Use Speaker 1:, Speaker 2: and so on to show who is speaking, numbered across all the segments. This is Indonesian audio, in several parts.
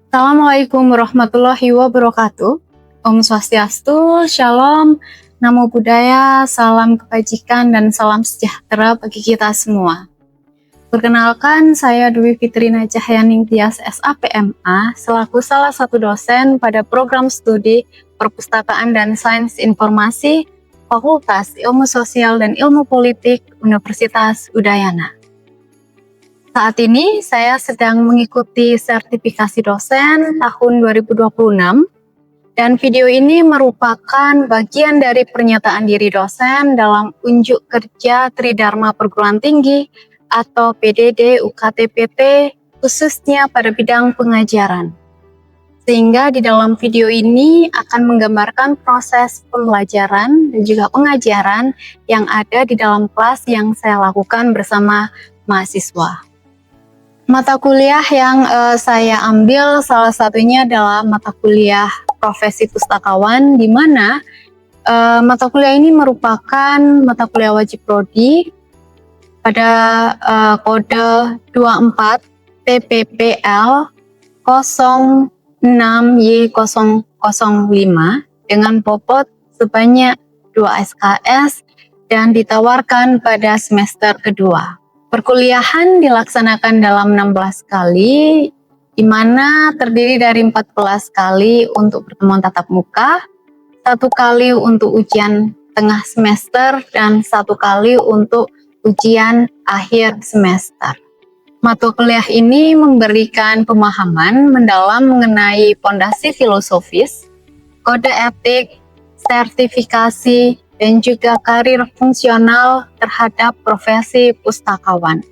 Speaker 1: Assalamualaikum warahmatullahi wabarakatuh. Om Swastiastu, Shalom, Namo Buddhaya, salam kebajikan dan salam sejahtera bagi kita semua. Perkenalkan, saya Dwi Fitrina Cahyaning Tias SAPMA, selaku salah satu dosen pada program studi Perpustakaan dan Sains Informasi Fakultas Ilmu Sosial dan Ilmu Politik Universitas Udayana. Saat ini saya sedang mengikuti sertifikasi dosen tahun 2026 dan video ini merupakan bagian dari pernyataan diri dosen dalam unjuk kerja Tridharma Perguruan Tinggi atau PDD UKT-PT khususnya pada bidang pengajaran. Sehingga di dalam video ini akan menggambarkan proses pembelajaran dan juga pengajaran yang ada di dalam kelas yang saya lakukan bersama mahasiswa. Mata kuliah yang saya ambil salah satunya adalah mata kuliah profesi pustakawan, di mana mata kuliah ini merupakan mata kuliah wajib prodi pada kode 24 TPPL 06Y005 dengan bobot sebanyak 2 SKS dan ditawarkan pada semester kedua. Perkuliahan dilaksanakan dalam 16 kali, di mana terdiri dari 14 kali untuk pertemuan tatap muka, 1 kali untuk ujian tengah semester, dan 1 kali untuk ujian akhir semester. Mata kuliah ini memberikan pemahaman mendalam mengenai pondasi filosofis, kode etik, sertifikasi, dan juga karir fungsional terhadap profesi pustakawan.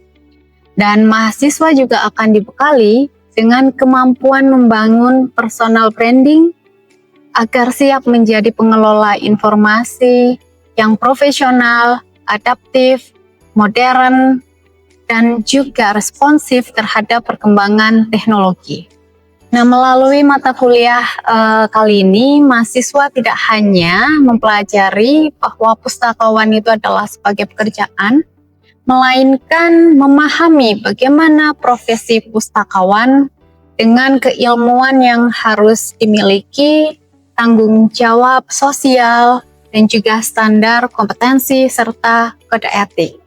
Speaker 1: Dan mahasiswa juga akan dibekali dengan kemampuan membangun personal branding agar siap menjadi pengelola informasi yang profesional, adaptif, modern, dan juga responsif terhadap perkembangan teknologi. Nah, melalui mata kuliah kali ini, mahasiswa tidak hanya mempelajari bahwa pustakawan itu adalah sebagai pekerjaan, melainkan memahami bagaimana profesi pustakawan dengan keilmuan yang harus dimiliki, tanggung jawab sosial, dan juga standar kompetensi serta kode etik.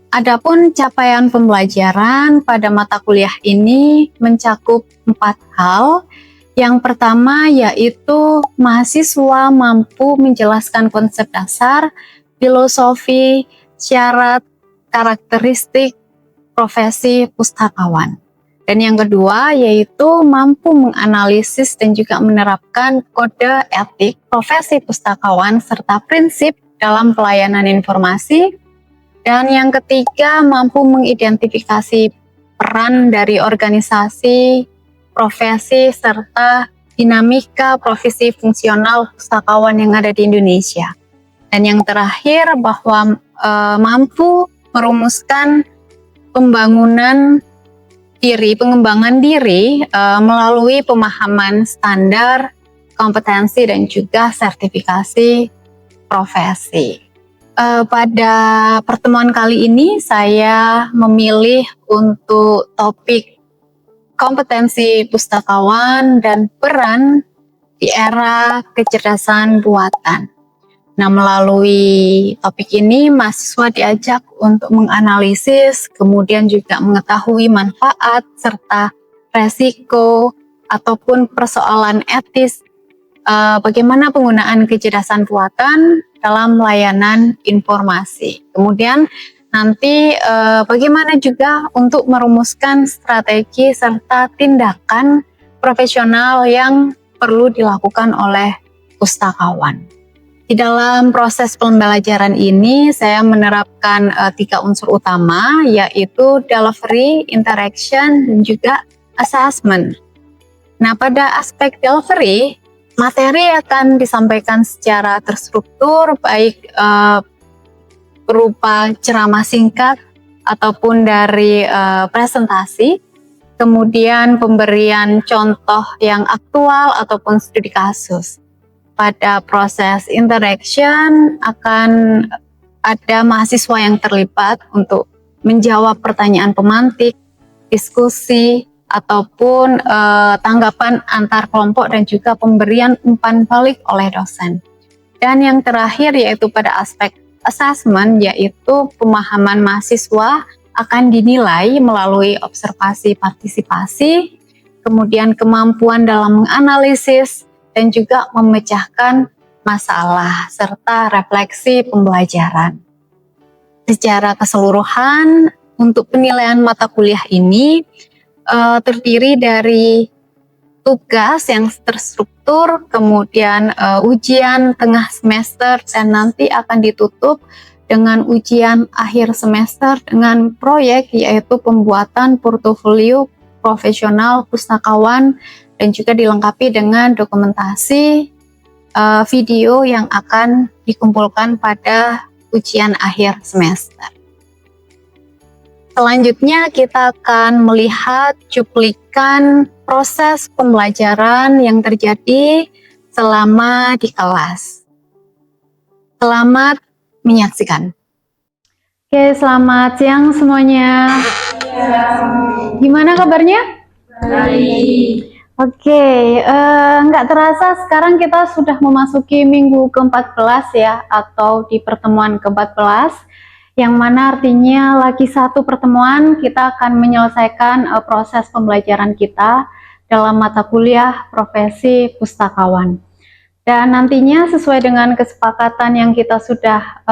Speaker 1: Adapun capaian pembelajaran pada mata kuliah ini mencakup 4 hal. Yang pertama yaitu mahasiswa mampu menjelaskan konsep dasar, filosofi, syarat, karakteristik profesi pustakawan. Dan yang kedua yaitu mampu menganalisis dan juga menerapkan kode etik profesi pustakawan serta prinsip dalam pelayanan informasi. Dan yang ketiga, mampu mengidentifikasi peran dari organisasi, profesi, serta dinamika profesi fungsional pustakawan yang ada di Indonesia. Dan yang terakhir, bahwa mampu merumuskan pengembangan diri melalui pemahaman standar, kompetensi, dan juga sertifikasi profesi. Pada pertemuan kali ini saya memilih untuk topik kompetensi pustakawan dan peran di era kecerdasan buatan. Nah, melalui topik ini mahasiswa diajak untuk menganalisis, kemudian juga mengetahui manfaat serta resiko ataupun persoalan etis bagaimana penggunaan kecerdasan buatan dalam layanan informasi. Kemudian nanti bagaimana juga untuk merumuskan strategi serta tindakan profesional yang perlu dilakukan oleh pustakawan. Di dalam proses pembelajaran ini saya menerapkan 3 unsur utama, yaitu delivery, interaction, dan juga assessment. Nah, pada aspek delivery, materi akan disampaikan secara terstruktur, baik berupa ceramah singkat ataupun dari presentasi, kemudian pemberian contoh yang aktual ataupun studi kasus. Pada proses interaction akan ada mahasiswa yang terlibat untuk menjawab pertanyaan pemantik, diskusi, ataupun tanggapan antar kelompok dan juga pemberian umpan balik oleh dosen. Dan yang terakhir yaitu pada aspek assessment, yaitu pemahaman mahasiswa akan dinilai melalui observasi partisipasi, kemudian kemampuan dalam menganalisis dan juga memecahkan masalah serta refleksi pembelajaran. Secara keseluruhan untuk penilaian mata kuliah ini terdiri dari tugas yang terstruktur, kemudian ujian tengah semester, dan nanti akan ditutup dengan ujian akhir semester dengan proyek, yaitu pembuatan portofolio profesional pustakawan dan juga dilengkapi dengan dokumentasi video yang akan dikumpulkan pada ujian akhir semester. Selanjutnya kita akan melihat cuplikan proses pembelajaran yang terjadi selama di kelas. Selamat menyaksikan. Oke, selamat siang semuanya. Gimana kabarnya?
Speaker 2: Baik.
Speaker 1: Oke, nggak terasa sekarang kita sudah memasuki minggu ke-14 ya, atau di pertemuan ke-14. Yang mana artinya lagi satu pertemuan kita akan menyelesaikan proses pembelajaran kita dalam mata kuliah profesi pustakawan. Dan nantinya sesuai dengan kesepakatan yang kita sudah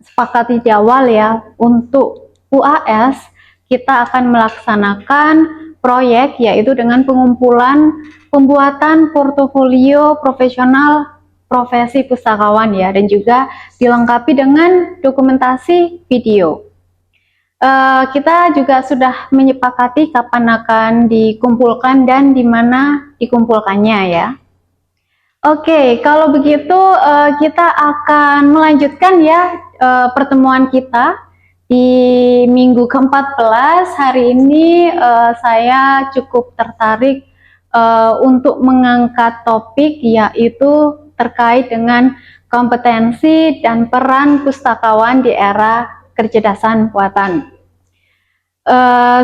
Speaker 1: sepakati di awal ya, untuk UAS kita akan melaksanakan proyek yaitu dengan pengumpulan pembuatan portofolio profesional profesi pustakawan ya, dan juga dilengkapi dengan dokumentasi video. Kita juga sudah menyepakati kapan akan dikumpulkan dan di mana dikumpulkannya ya. Oke, kalau begitu kita akan melanjutkan ya pertemuan kita di minggu ke-14. Hari ini saya cukup tertarik untuk mengangkat topik yaitu terkait dengan kompetensi dan peran pustakawan di era kecerdasan buatan.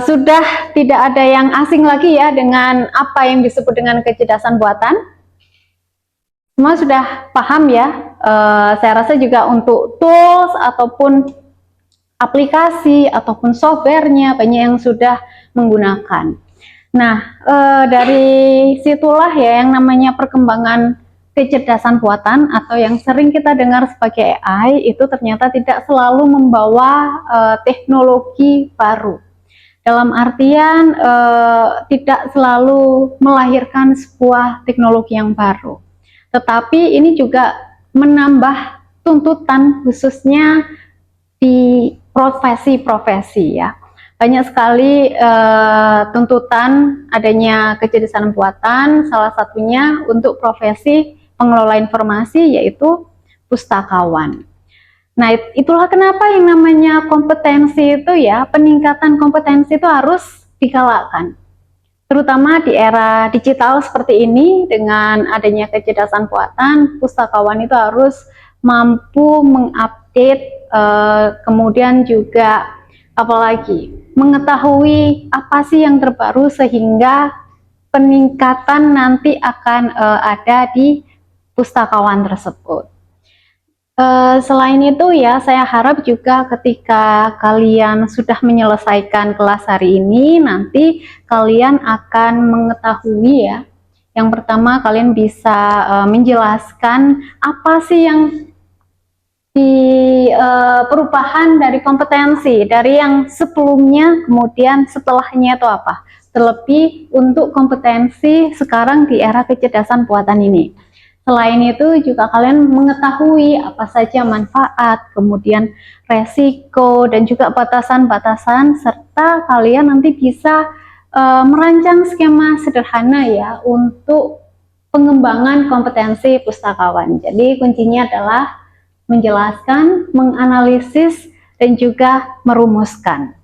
Speaker 1: Sudah tidak ada yang asing lagi ya dengan apa yang disebut dengan kecerdasan buatan. Semua sudah paham ya. Saya rasa juga untuk tools ataupun aplikasi ataupun softwarenya banyak yang sudah menggunakan. Nah, dari situlah ya yang namanya perkembangan kecerdasan buatan atau yang sering kita dengar sebagai AI itu ternyata tidak selalu membawa teknologi baru. Dalam artian tidak selalu melahirkan sebuah teknologi yang baru. Tetapi ini juga menambah tuntutan khususnya di profesi-profesi ya. Banyak sekali tuntutan adanya kecerdasan buatan, salah satunya untuk profesi pengelola informasi yaitu pustakawan. Nah, itulah kenapa yang namanya kompetensi itu ya, peningkatan kompetensi itu harus digalakkan. Terutama di era digital seperti ini, dengan adanya kecerdasan buatan, pustakawan itu harus mampu mengupdate, kemudian juga apalagi mengetahui apa sih yang terbaru sehingga peningkatan nanti akan ada di pustakawan tersebut. Selain itu ya, saya harap juga ketika kalian sudah menyelesaikan kelas hari ini, nanti kalian akan mengetahui ya. Yang pertama, kalian bisa menjelaskan apa sih yang perubahan dari kompetensi dari yang sebelumnya, kemudian setelahnya itu apa. Terlebih untuk kompetensi sekarang di era kecerdasan buatan ini. Selain itu juga kalian mengetahui apa saja manfaat, kemudian resiko, dan juga batasan-batasan, serta kalian nanti bisa merancang skema sederhana ya untuk pengembangan kompetensi pustakawan. Jadi kuncinya adalah menjelaskan, menganalisis, dan juga merumuskan.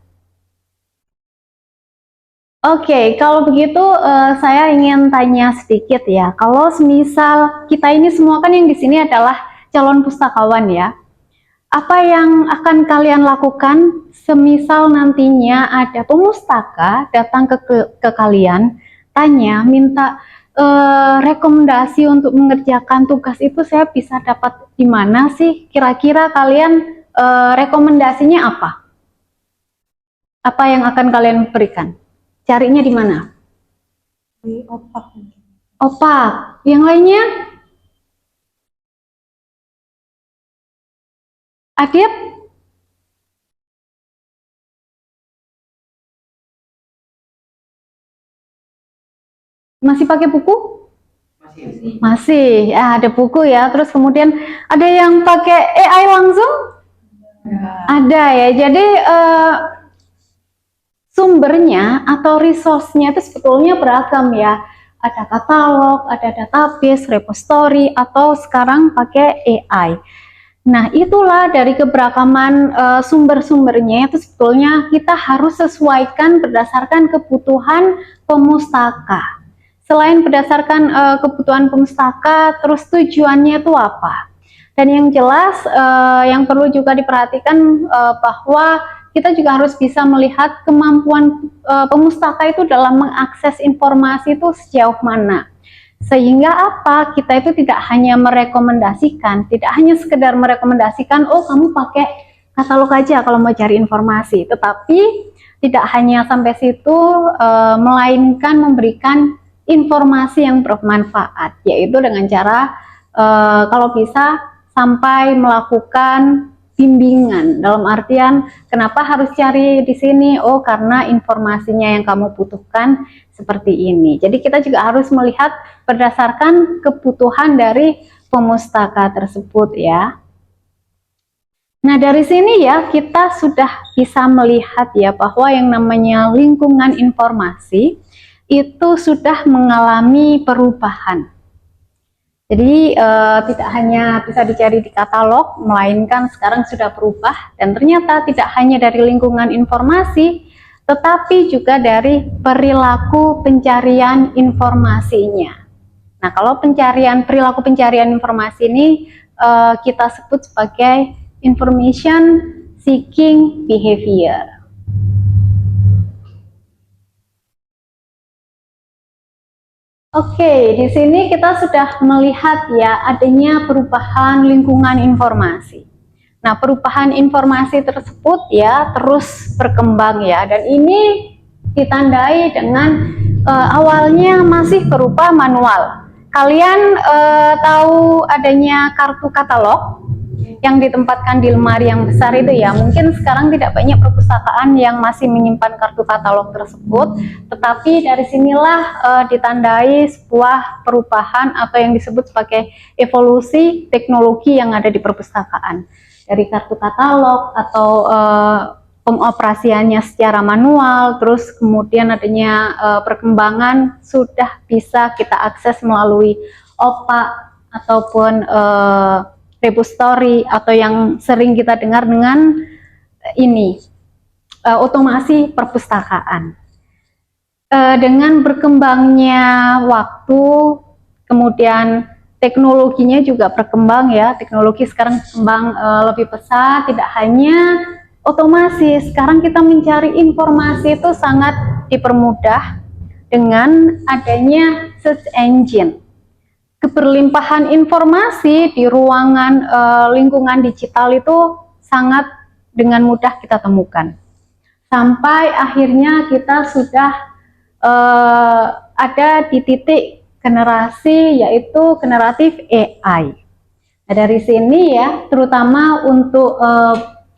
Speaker 1: Oke, kalau begitu saya ingin tanya sedikit ya. Kalau semisal kita ini semua kan yang di sini adalah calon pustakawan ya. Apa yang akan kalian lakukan semisal nantinya ada pemustaka datang ke kalian, tanya, minta rekomendasi untuk mengerjakan tugas itu saya bisa dapat di mana sih? Kira-kira kalian rekomendasinya apa? Apa yang akan kalian berikan? Carinya di mana?
Speaker 2: Di opak.
Speaker 1: Opak. Yang lainnya? Adit? Masih pakai buku? Masih. Ya, ada buku ya. Terus kemudian ada yang pakai AI langsung? Ada ya. Jadi sumbernya atau resource-nya itu sebetulnya beragam ya. Ada katalog, ada database, repository, atau sekarang pakai AI. Nah, itulah dari keberagaman sumber-sumbernya itu sebetulnya kita harus sesuaikan berdasarkan kebutuhan pemustaka. Selain berdasarkan kebutuhan pemustaka, terus tujuannya itu apa? Dan yang jelas yang perlu juga diperhatikan bahwa kita juga harus bisa melihat kemampuan pemustaka itu dalam mengakses informasi itu sejauh mana. Sehingga apa? Kita itu tidak hanya merekomendasikan, tidak hanya sekedar merekomendasikan, oh kamu pakai katalog aja kalau mau cari informasi, tetapi tidak hanya sampai situ, melainkan memberikan informasi yang bermanfaat, yaitu dengan cara kalau bisa sampai melakukan bimbingan, dalam artian kenapa harus cari di sini? Oh, karena informasinya yang kamu butuhkan seperti ini. Jadi kita juga harus melihat berdasarkan kebutuhan dari pemustaka tersebut ya. Nah, dari sini ya kita sudah bisa melihat ya bahwa yang namanya lingkungan informasi itu sudah mengalami perubahan. Jadi tidak hanya bisa dicari di katalog, melainkan sekarang sudah berubah dan ternyata tidak hanya dari lingkungan informasi, tetapi juga dari perilaku pencarian informasinya. Nah, kalau perilaku pencarian informasi ini kita sebut sebagai information seeking behavior. Oke, di sini kita sudah melihat ya adanya perubahan lingkungan informasi. Nah, perubahan informasi tersebut ya terus berkembang ya, dan ini ditandai dengan awalnya masih berupa manual. Kalian tahu adanya kartu katalog yang ditempatkan di lemari yang besar itu ya. Mungkin sekarang tidak banyak perpustakaan yang masih menyimpan kartu katalog tersebut, tetapi dari sinilah ditandai sebuah perubahan atau yang disebut sebagai evolusi teknologi yang ada di perpustakaan. Dari kartu katalog atau pengoperasiannya secara manual, terus kemudian adanya perkembangan sudah bisa kita akses melalui opak ataupun repository atau yang sering kita dengar dengan ini otomasi perpustakaan. Dengan berkembangnya waktu, kemudian teknologinya juga berkembang ya. Teknologi sekarang berkembang lebih pesat, tidak hanya otomasi. Sekarang kita mencari informasi itu sangat dipermudah dengan adanya search engine. Keberlimpahan informasi di ruangan lingkungan digital itu sangat dengan mudah kita temukan. Sampai akhirnya kita sudah ada di titik generasi yaitu generatif AI. Nah, dari sini ya, terutama untuk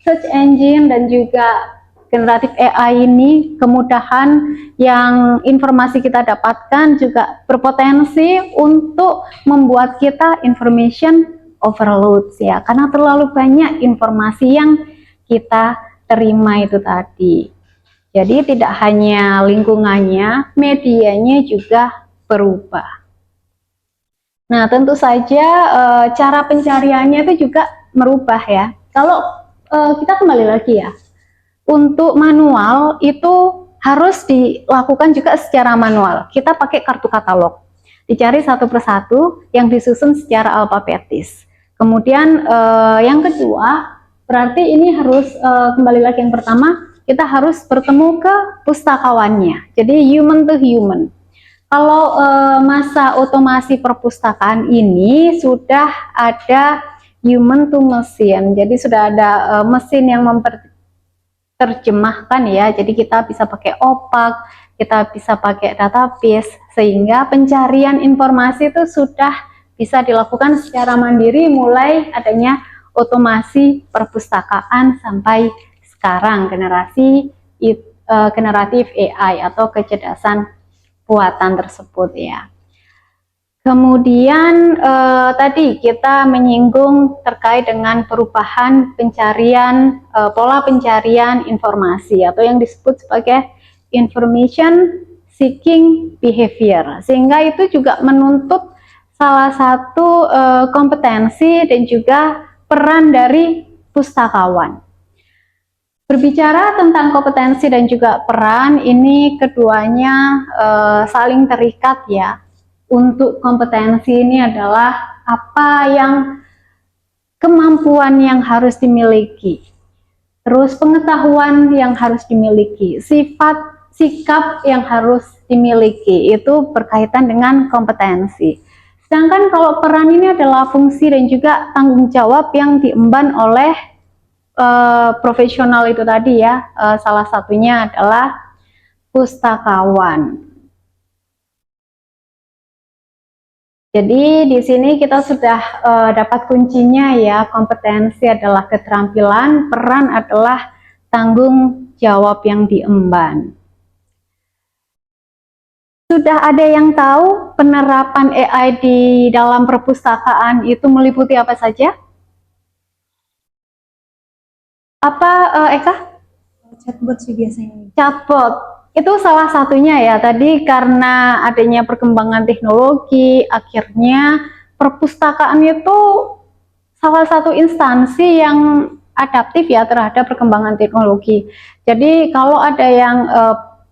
Speaker 1: search engine dan juga generatif AI ini, kemudahan yang informasi kita dapatkan juga berpotensi untuk membuat kita information overload ya, karena terlalu banyak informasi yang kita terima itu tadi. Jadi tidak hanya lingkungannya, medianya juga berubah. Nah, tentu saja cara pencariannya itu juga merubah ya. Kalau kita kembali lagi ya, untuk manual itu harus dilakukan juga secara manual. Kita pakai kartu katalog, dicari satu persatu yang disusun secara alfabetis. Kemudian yang kedua, Berarti ini harus kembali lagi yang pertama, kita harus bertemu ke pustakawannya. Jadi human to human. Kalau masa otomasi perpustakaan ini sudah ada human to machine. Jadi sudah ada mesin yang memperterjemahkan ya. Jadi kita bisa pakai OPAC, kita bisa pakai database, sehingga pencarian informasi itu sudah bisa dilakukan secara mandiri mulai adanya otomasi perpustakaan sampai sekarang generasi generatif AI atau kecerdasan buatan tersebut ya. Kemudian tadi kita menyinggung terkait dengan perubahan pencarian, pola pencarian informasi atau yang disebut sebagai information seeking behavior, sehingga itu juga menuntut salah satu kompetensi dan juga peran dari pustakawan. Berbicara tentang kompetensi dan juga peran, ini keduanya saling terikat ya. Untuk kompetensi ini adalah apa yang kemampuan yang harus dimiliki, terus pengetahuan yang harus dimiliki, sikap yang harus dimiliki, itu berkaitan dengan kompetensi. Sedangkan kalau peran ini adalah fungsi dan juga tanggung jawab yang diemban oleh profesional itu tadi ya, salah satunya adalah pustakawan. Jadi di sini kita sudah dapat kuncinya ya, kompetensi adalah keterampilan, peran adalah tanggung jawab yang diemban. Sudah ada yang tahu penerapan AI di dalam perpustakaan itu meliputi apa saja? Apa Eka?
Speaker 2: Chatbot sih biasanya.
Speaker 1: Chatbot itu salah satunya ya. Tadi karena adanya perkembangan teknologi, akhirnya perpustakaan itu salah satu instansi yang adaptif ya terhadap perkembangan teknologi. Jadi kalau ada yang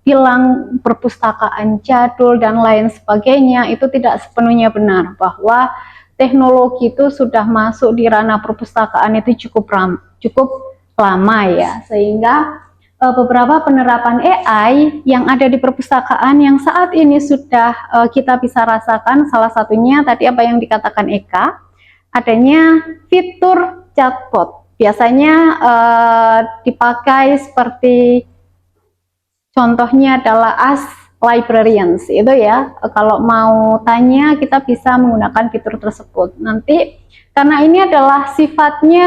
Speaker 1: bilang perpustakaan jadul dan lain sebagainya, itu tidak sepenuhnya benar, bahwa teknologi itu sudah masuk di ranah perpustakaan itu cukup lama ya, sehingga beberapa penerapan AI yang ada di perpustakaan yang saat ini sudah kita bisa rasakan, salah satunya tadi apa yang dikatakan Eka, adanya fitur chatbot. Biasanya dipakai seperti contohnya adalah Ask Librarians itu ya, kalau mau tanya kita bisa menggunakan fitur tersebut. Nanti karena ini adalah sifatnya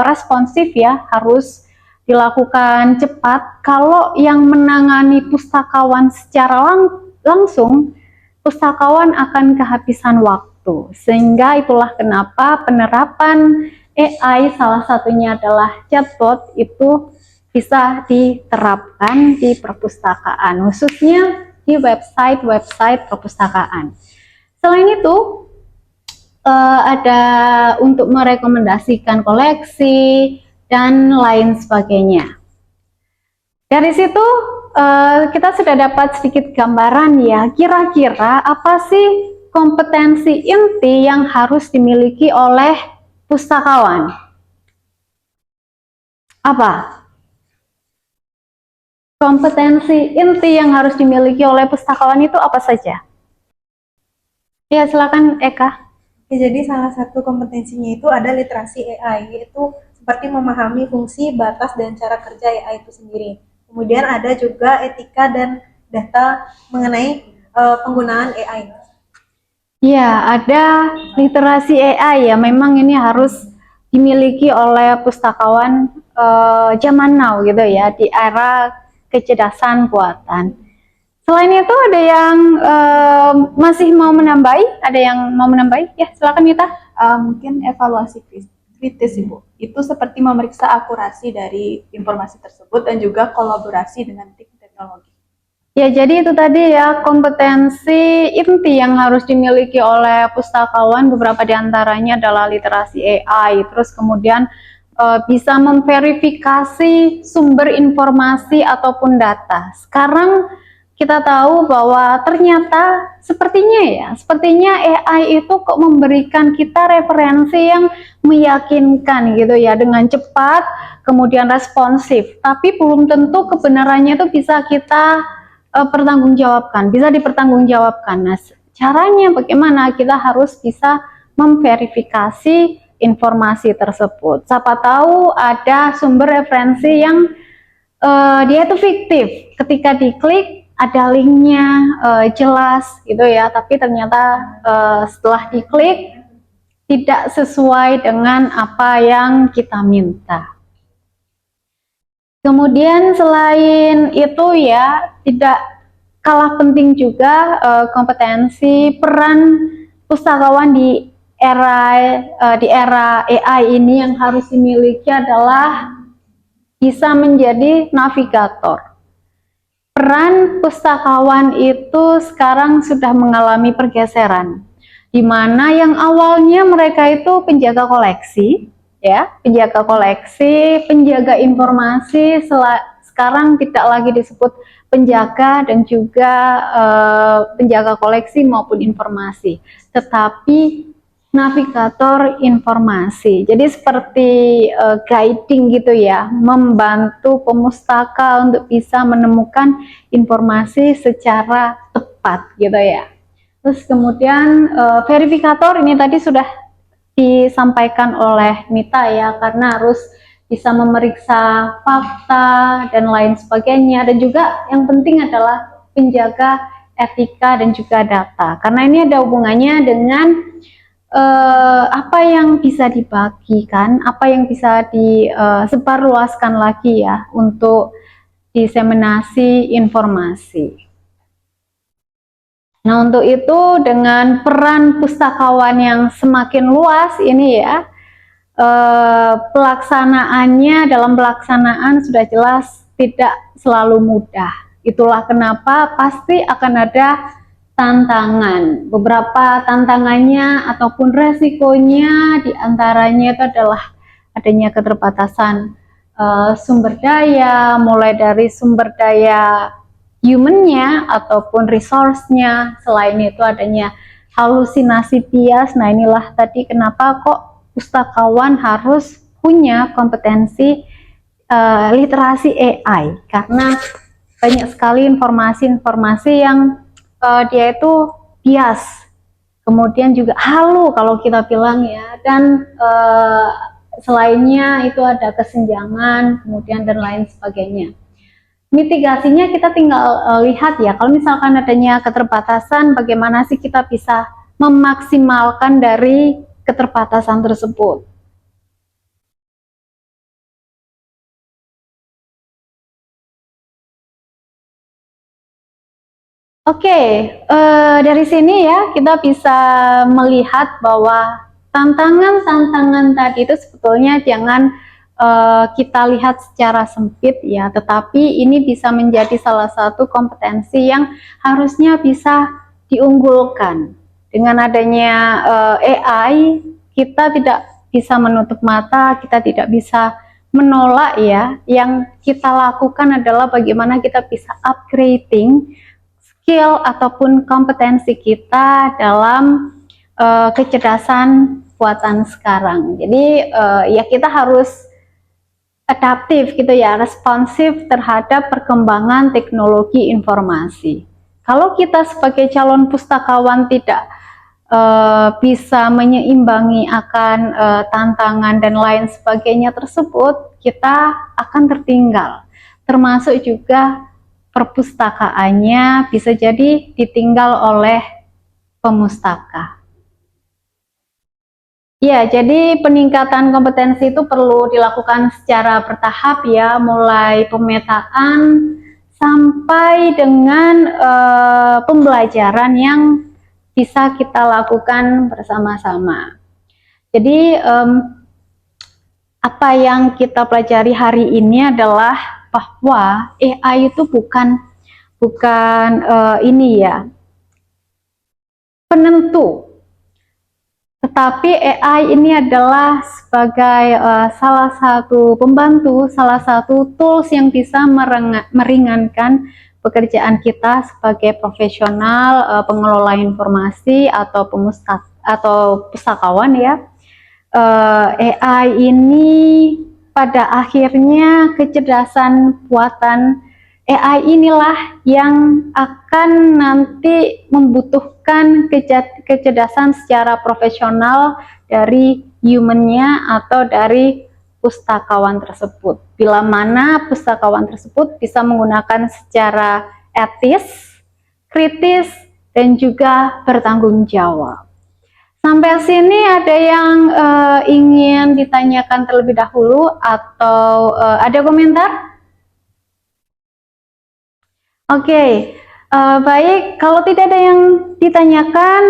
Speaker 1: responsif ya, harus dilakukan cepat. Kalau yang menangani pustakawan secara langsung, pustakawan akan kehabisan waktu. Sehingga itulah kenapa penerapan AI salah satunya adalah chatbot itu bisa diterapkan di perpustakaan, khususnya di website perpustakaan. Selain itu, ada untuk merekomendasikan koleksi dan lain sebagainya. Dari situ kita sudah dapat sedikit gambaran ya, kira-kira apa sih kompetensi inti yang harus dimiliki oleh pustakawan? Apa? Kompetensi inti yang harus dimiliki oleh pustakawan itu apa saja? Ya, silakan Eka.
Speaker 2: Ya, jadi salah satu kompetensinya itu ada literasi AI, yaitu seperti memahami fungsi, batas, dan cara kerja AI itu sendiri. Kemudian ada juga etika dan data mengenai penggunaan AI.
Speaker 1: Ya, ada literasi AI ya, memang ini harus dimiliki oleh pustakawan zaman now gitu ya, di era kecerdasan buatan. Selain itu ada yang masih mau menambahi? Ada yang mau menambahi? Ya, silakan Mita.
Speaker 3: Mungkin evaluasi kritis Ibu. Itu seperti memeriksa akurasi dari informasi tersebut dan juga kolaborasi dengan tim teknologi.
Speaker 1: Ya, jadi itu tadi ya kompetensi inti yang harus dimiliki oleh pustakawan, beberapa diantaranya adalah literasi AI, terus kemudian bisa memverifikasi sumber informasi ataupun data. Sekarang kita tahu bahwa ternyata sepertinya AI itu kok memberikan kita referensi yang meyakinkan gitu ya, dengan cepat, kemudian responsif, tapi belum tentu kebenarannya itu bisa kita pertanggungjawabkan, bisa dipertanggungjawabkan. Nah, caranya bagaimana? Kita harus bisa memverifikasi informasi tersebut. Siapa tahu ada sumber referensi yang dia itu fiktif. Ketika diklik ada linknya jelas gitu ya, tapi ternyata setelah diklik tidak sesuai dengan apa yang kita minta. Kemudian selain itu ya, tidak kalah penting juga kompetensi peran pustakawan di era AI ini yang harus dimiliki adalah bisa menjadi navigator. Peran pustakawan itu sekarang sudah mengalami pergeseran, di mana yang awalnya mereka itu penjaga koleksi, ya, penjaga informasi, sekarang tidak lagi disebut penjaga dan juga penjaga koleksi maupun informasi, tetapi navigator informasi. Jadi seperti guiding gitu ya, membantu pemustaka untuk bisa menemukan informasi secara tepat gitu ya. Terus kemudian verifikator ini tadi sudah disampaikan oleh Mita ya, karena harus bisa memeriksa fakta dan lain sebagainya, dan juga yang penting adalah penjaga etika dan juga data, karena ini ada hubungannya dengan apa yang bisa dibagikan, apa yang bisa disebarluaskan lagi ya untuk diseminasi informasi. Nah, untuk itu dengan peran pustakawan yang semakin luas ini ya, dalam pelaksanaan sudah jelas tidak selalu mudah. Itulah kenapa pasti akan ada tantangan. Beberapa tantangannya ataupun resikonya diantaranya itu adalah adanya keterbatasan sumber daya, mulai dari sumber daya human-nya ataupun resource-nya. Selain itu adanya halusinasi bias. Nah, inilah tadi kenapa kok pustakawan harus punya kompetensi literasi AI, karena banyak sekali informasi-informasi yang dia itu bias, kemudian juga halu kalau kita bilang ya, dan selainnya itu ada kesenjangan, kemudian dan lain sebagainya. Mitigasinya kita tinggal lihat ya, kalau misalkan adanya keterbatasan, bagaimana sih kita bisa memaksimalkan dari keterbatasan tersebut. Oke, dari sini ya kita bisa melihat bahwa tantangan-tantangan tadi itu sebetulnya jangan kita lihat secara sempit ya, tetapi ini bisa menjadi salah satu kompetensi yang harusnya bisa diunggulkan. Dengan adanya AI, kita tidak bisa menutup mata, kita tidak bisa menolak ya. Yang kita lakukan adalah bagaimana kita bisa upgrading skill ataupun kompetensi kita dalam kecerdasan buatan sekarang. Jadi ya kita harus adaptif gitu ya, responsif terhadap perkembangan teknologi informasi. Kalau kita sebagai calon pustakawan tidak bisa menyeimbangi akan tantangan dan lain sebagainya tersebut, kita akan tertinggal. Termasuk juga perpustakaannya bisa jadi ditinggal oleh pemustaka. Ya, jadi peningkatan kompetensi itu perlu dilakukan secara bertahap ya, mulai pemetaan sampai dengan pembelajaran yang bisa kita lakukan bersama-sama. Jadi apa yang kita pelajari hari ini adalah bahwa AI itu bukan ini ya, penentu, tetapi AI ini adalah sebagai salah satu pembantu, salah satu tools yang bisa meringankan pekerjaan kita sebagai profesional pengelola informasi atau pustakawan ya. AI ini pada akhirnya kecerdasan buatan AI inilah yang akan nanti membutuhkan kecerdasan secara profesional dari humannya atau dari pustakawan tersebut. Bila mana pustakawan tersebut bisa menggunakan secara etis, kritis, dan juga bertanggung jawab. Sampai sini ada yang ingin ditanyakan terlebih dahulu atau ada komentar? Oke, baik. Kalau tidak ada yang ditanyakan,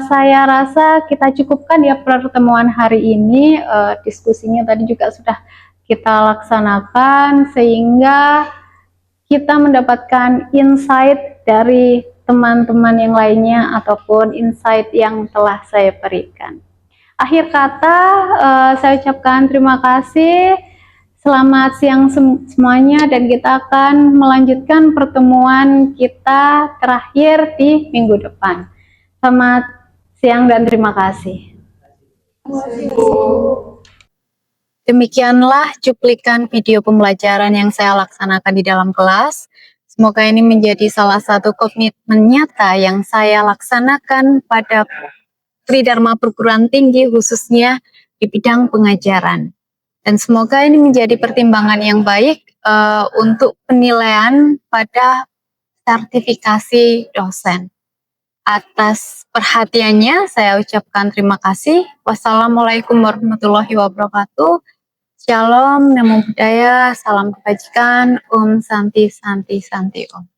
Speaker 1: saya rasa kita cukupkan ya pertemuan hari ini. Diskusinya tadi juga sudah kita laksanakan sehingga kita mendapatkan insight dari teman-teman yang lainnya ataupun insight yang telah saya berikan. Akhir kata, saya ucapkan terima kasih. Selamat siang semuanya dan kita akan melanjutkan pertemuan kita terakhir di minggu depan. Selamat siang dan terima kasih. Demikianlah cuplikan video pembelajaran yang saya laksanakan di dalam kelas. Semoga ini menjadi salah satu komitmen nyata yang saya laksanakan pada Tridharma Perguruan Tinggi khususnya di bidang pengajaran. Dan semoga ini menjadi pertimbangan yang baik untuk penilaian pada sertifikasi dosen. Atas perhatiannya saya ucapkan terima kasih. Wassalamualaikum warahmatullahi wabarakatuh. Shalom, Namo Buddhaya, salam kebajikan, Om Santi Santi Santi Om.